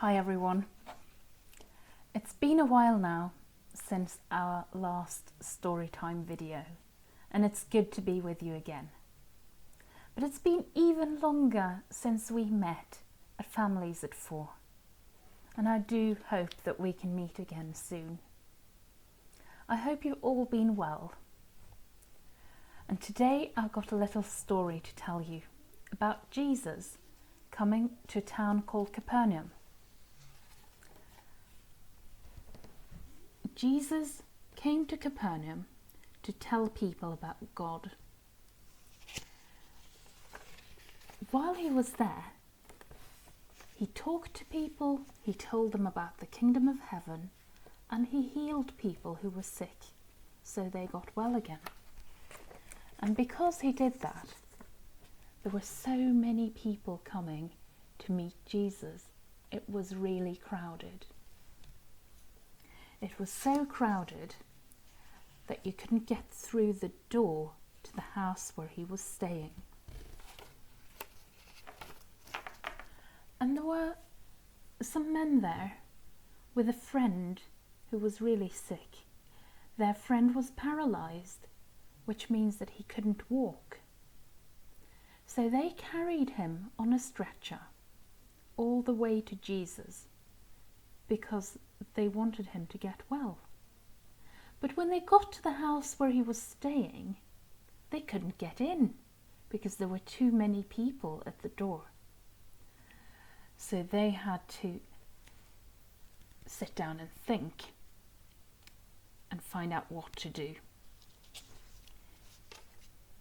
Hi everyone. It's been a while now since our last storytime video, and it's good to be with you again. But it's been even longer since we met at Families at 4, and I do hope that we can meet again soon. I hope you've all been well. And today I've got a little story to tell you about Jesus coming to a town called Capernaum. Jesus came to Capernaum to tell people about God. While he was there, he talked to people, he told them about the kingdom of heaven, and he healed people who were sick, so they got well again. And because he did that, there were so many people coming to meet Jesus. It was really crowded. It was so crowded that you couldn't get through the door to the house where he was staying. And there were some men there with a friend who was really sick. Their friend was paralyzed, which means that he couldn't walk. So they carried him on a stretcher all the way to Jesus because they wanted him to get well. But when they got to the house where he was staying, they couldn't get in because there were too many people at the door. So they had to sit down and think and find out what to do.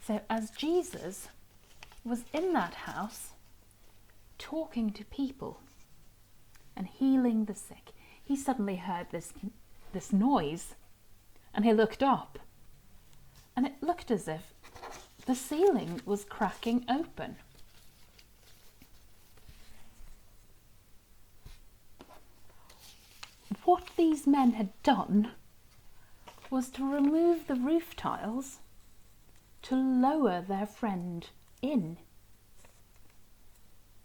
So as Jesus was in that house talking to people and healing the sick, he suddenly heard this noise, and he looked up, and it looked as if the ceiling was cracking open. What these men had done was to remove the roof tiles to lower their friend in.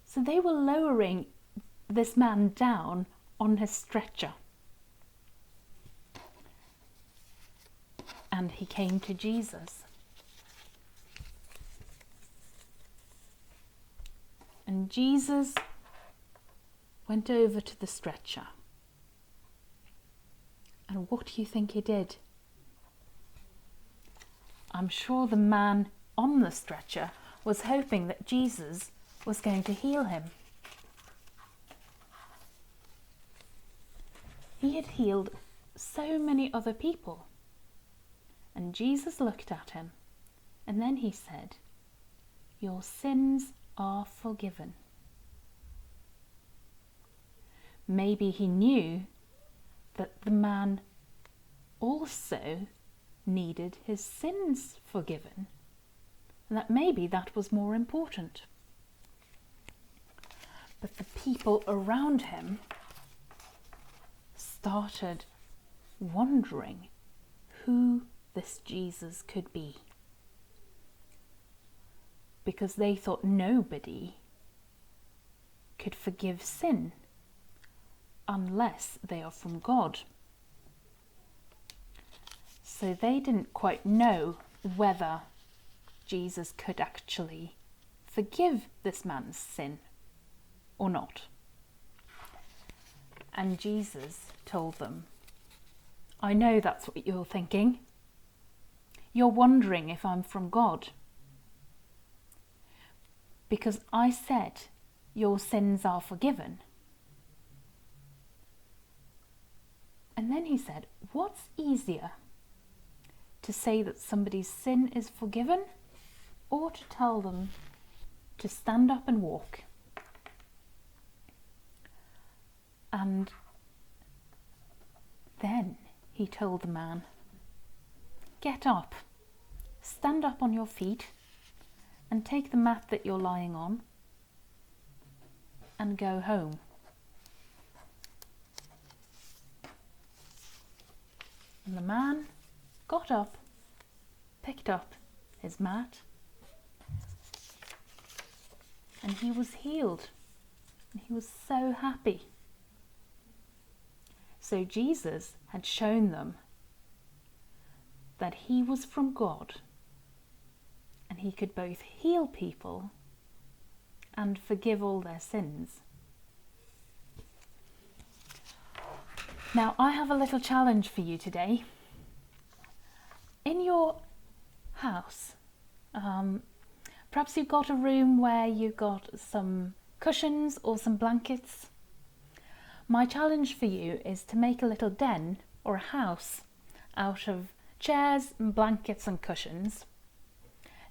So they were lowering this man down on his stretcher. And he came to Jesus. And Jesus went over to the stretcher. And what do you think he did? I'm sure the man on the stretcher was hoping that Jesus was going to heal him. He had healed so many other people. And Jesus looked at him, and then he said, "Your sins are forgiven." Maybe he knew that the man also needed his sins forgiven, and that maybe that was more important. But the people around him started wondering who this Jesus could be, because they thought nobody could forgive sin unless they are from God. So they didn't quite know whether Jesus could actually forgive this man's sin or not. And Jesus told them, "I know that's what you're thinking. You're wondering if I'm from God. Because I said your sins are forgiven." And then he said, "What's easier? To say that somebody's sin is forgiven, or to tell them to stand up and walk?" And then he told the man, "Get up, stand up on your feet, and take the mat that you're lying on, and go home." And the man got up, picked up his mat, and he was healed. And he was so happy. So Jesus had shown them that he was from God and he could both heal people and forgive all their sins. Now, I have a little challenge for you today. In your house, perhaps you've got a room where you've got some cushions or some blankets. My challenge for you is to make a little den or a house out of chairs and blankets and cushions,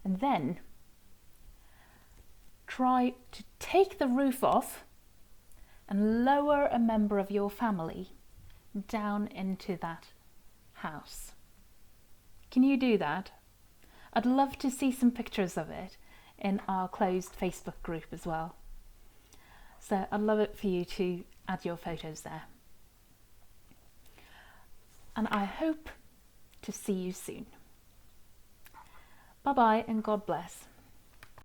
and then try to take the roof off and lower a member of your family down into that house. Can you do that? I'd love to see some pictures of it in our closed Facebook group as well. So I'd love it for you to add your photos there. And I hope to see you soon. Bye bye and God bless.